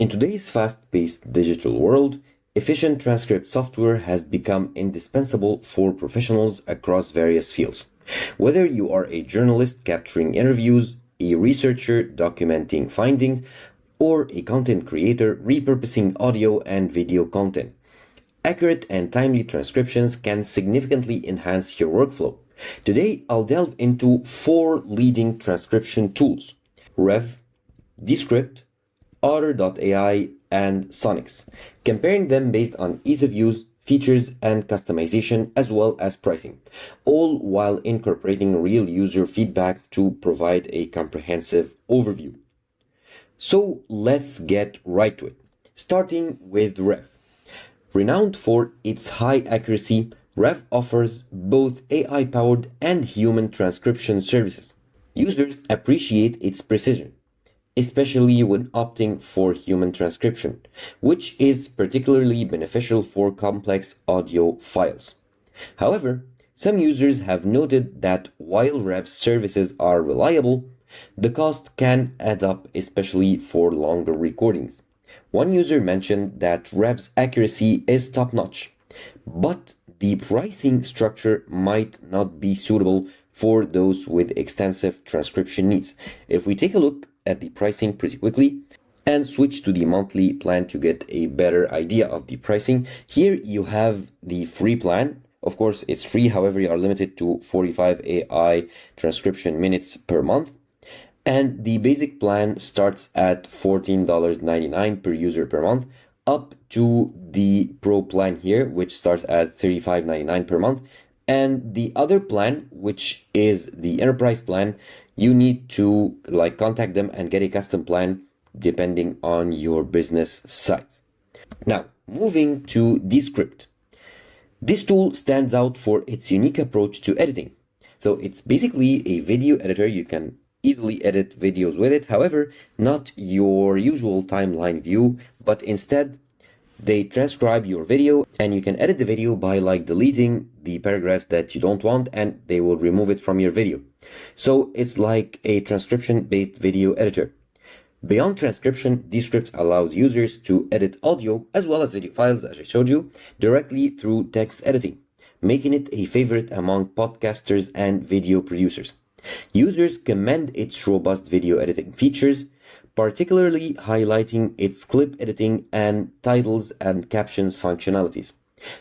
In today's fast-paced digital world, efficient transcript software has become indispensable for professionals across various fields. Whether you are a journalist capturing interviews, a researcher documenting findings, or a content creator repurposing audio and video content, accurate and timely transcriptions can significantly enhance your workflow. Today, I'll delve into 4 leading transcription tools: Rev, Descript, Otter AI, and Sonix, comparing them based on ease of use, features, and customization, as well as pricing, all while incorporating real user feedback to provide a comprehensive overview. So let's get right to it, starting with Rev. Renowned for its high accuracy, Rev offers both AI-powered and human transcription services. Users appreciate its precision, especially when opting for human transcription, which is particularly beneficial for complex audio files. However, some users have noted that while Rev's services are reliable, the cost can add up, especially for longer recordings. One user mentioned that Rev's accuracy is top-notch, but the pricing structure might not be suitable for those with extensive transcription needs. If we take a look at the pricing pretty quickly and switch to the monthly plan to get a better idea of the pricing, here you have the free plan. Of course, it's free, however, you are limited to 45 AI transcription minutes per month. And the basic plan starts at $14.99 per user per month, up to the pro plan here, which starts at $35.99 per month. And the other plan, which is the enterprise plan, you need to contact them and get a custom plan depending on your business size. Now, moving to Descript. This tool stands out for its unique approach to editing. So it's basically a video editor. You can easily edit videos with it. However, not your usual timeline view, but instead they transcribe your video, and you can edit the video by deleting the paragraphs that you don't want, and they will remove it from your video. So it's like a transcription-based video editor. Beyond transcription, Descript allows users to edit audio as well as video files, as I showed you, directly through text editing, making it a favorite among podcasters and video producers. Users commend its robust video editing features, particularly highlighting its clip editing and titles and captions functionalities.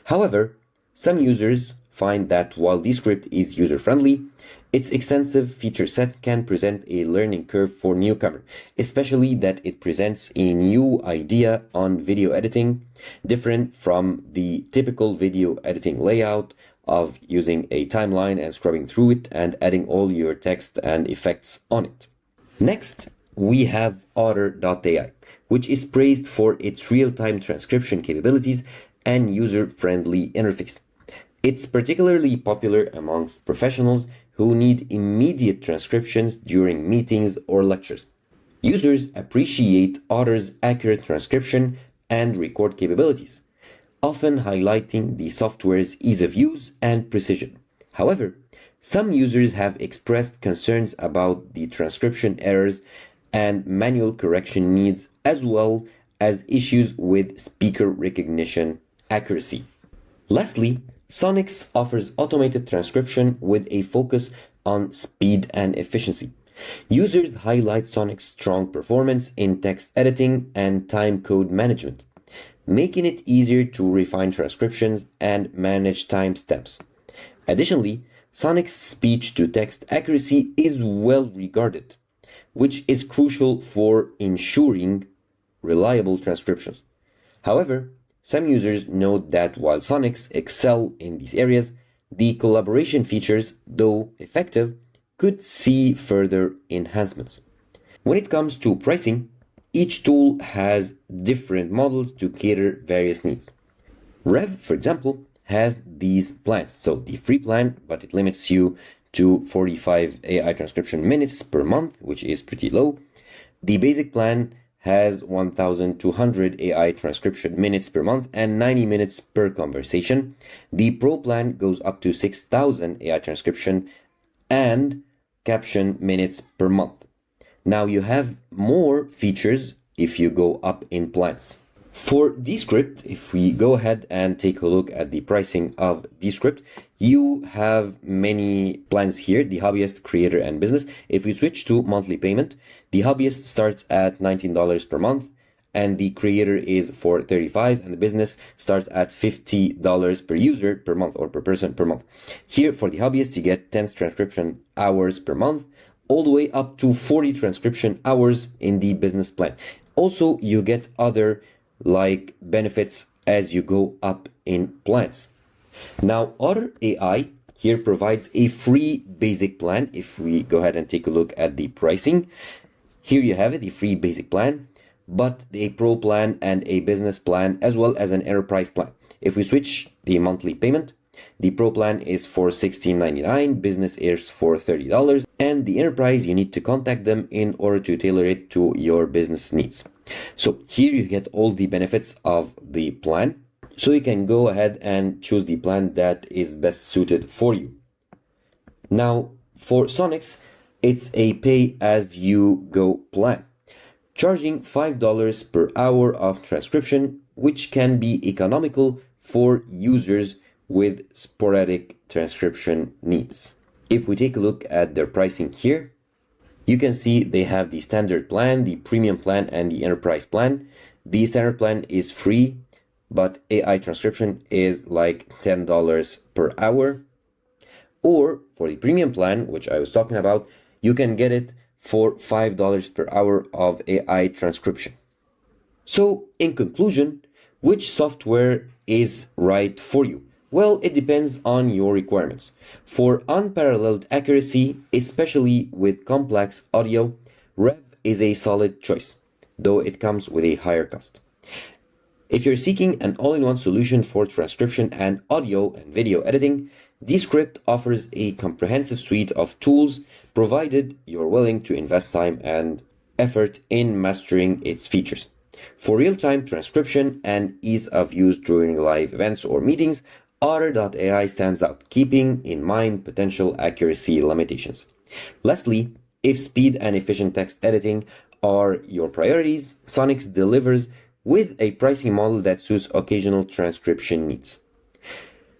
However, some users find that while Descript is user-friendly, its extensive feature set can present a learning curve for newcomers, especially that it presents a new idea on video editing, different from the typical video editing layout of using a timeline and scrubbing through it and adding all your text and effects on it. Next, we have Otter AI, which is praised for its real-time transcription capabilities and user-friendly interface. It's particularly popular amongst professionals who need immediate transcriptions during meetings or lectures. Users appreciate Otter's accurate transcription and record capabilities, often highlighting the software's ease of use and precision. However, some users have expressed concerns about the transcription errors and manual correction needs, as well as issues with speaker recognition accuracy. Lastly, Sonix offers automated transcription with a focus on speed and efficiency. Users highlight Sonix's strong performance in text editing and time code management, making it easier to refine transcriptions and manage timestamps. Additionally, Sonix's speech-to-text accuracy is well regarded, which is crucial for ensuring reliable transcriptions. However, some users note that while Sonix excel in these areas, the collaboration features, though effective, could see further enhancements. When it comes to pricing, each tool has different models to cater various needs. Rev, for example, has these plans. So the free plan, but it limits you to 45 AI transcription minutes per month, which is pretty low. The basic plan has 1,200 AI transcription minutes per month and 90 minutes per conversation. The Pro plan goes up to 6,000 AI transcription and caption minutes per month. Now you have more features if you go up in plans. For Descript, if we go ahead and take a look at the pricing of Descript, you have many plans here, the hobbyist, creator, and business. If we switch to monthly payment, the hobbyist starts at $19 per month, and the creator is for $35, and the business starts at $50 per user per month, or per person per month. Here for the hobbyist, you get 10 transcription hours per month, all the way up to 40 transcription hours in the business plan. Also, you get other like benefits as you go up in plans. Now, Otter AI here provides a free basic plan. If we go ahead and take a look at the pricing, here you have it, the free basic plan, but a pro plan and a business plan, as well as an enterprise plan. If we switch the monthly payment, the pro plan is for $16.99, business is for $30, and the enterprise, you need to contact them in order to tailor it to your business needs. So here you get all the benefits of the plan. So you can go ahead and choose the plan that is best suited for you. Now for Sonix, it's a pay-as-you-go plan, charging $5 per hour of transcription, which can be economical for users with sporadic transcription needs. If we take a look at their pricing here, you can see they have the standard plan, the premium plan, and the enterprise plan. The standard plan is free, but AI transcription is like $10 per hour. Or for the premium plan, which I was talking about, you can get it for $5 per hour of AI transcription. So in conclusion, which software is right for you? Well, it depends on your requirements. For unparalleled accuracy, especially with complex audio, Rev is a solid choice, though it comes with a higher cost. If you're seeking an all-in-one solution for transcription and audio and video editing, Descript offers a comprehensive suite of tools, provided you're willing to invest time and effort in mastering its features. For real-time transcription and ease of use during live events or meetings, Otter AI stands out, keeping in mind potential accuracy limitations. Lastly, if speed and efficient text editing are your priorities, Sonix delivers with a pricing model that suits occasional transcription needs.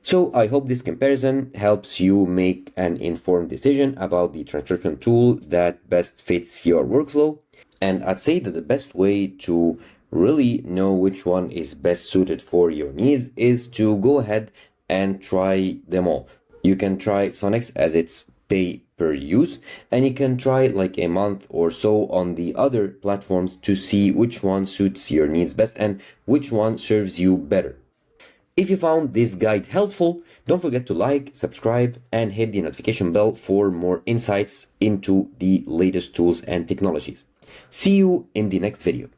So I hope this comparison helps you make an informed decision about the transcription tool that best fits your workflow. And I'd say that the best way to really know which one is best suited for your needs is to go ahead and try them all. You can try Sonix as it's pay per use, and you can try like a month or so on the other platforms to see which one suits your needs best and which one serves you better. If you found this guide helpful, don't forget to like, subscribe, and hit the notification bell for more insights into the latest tools and technologies. See you in the next video.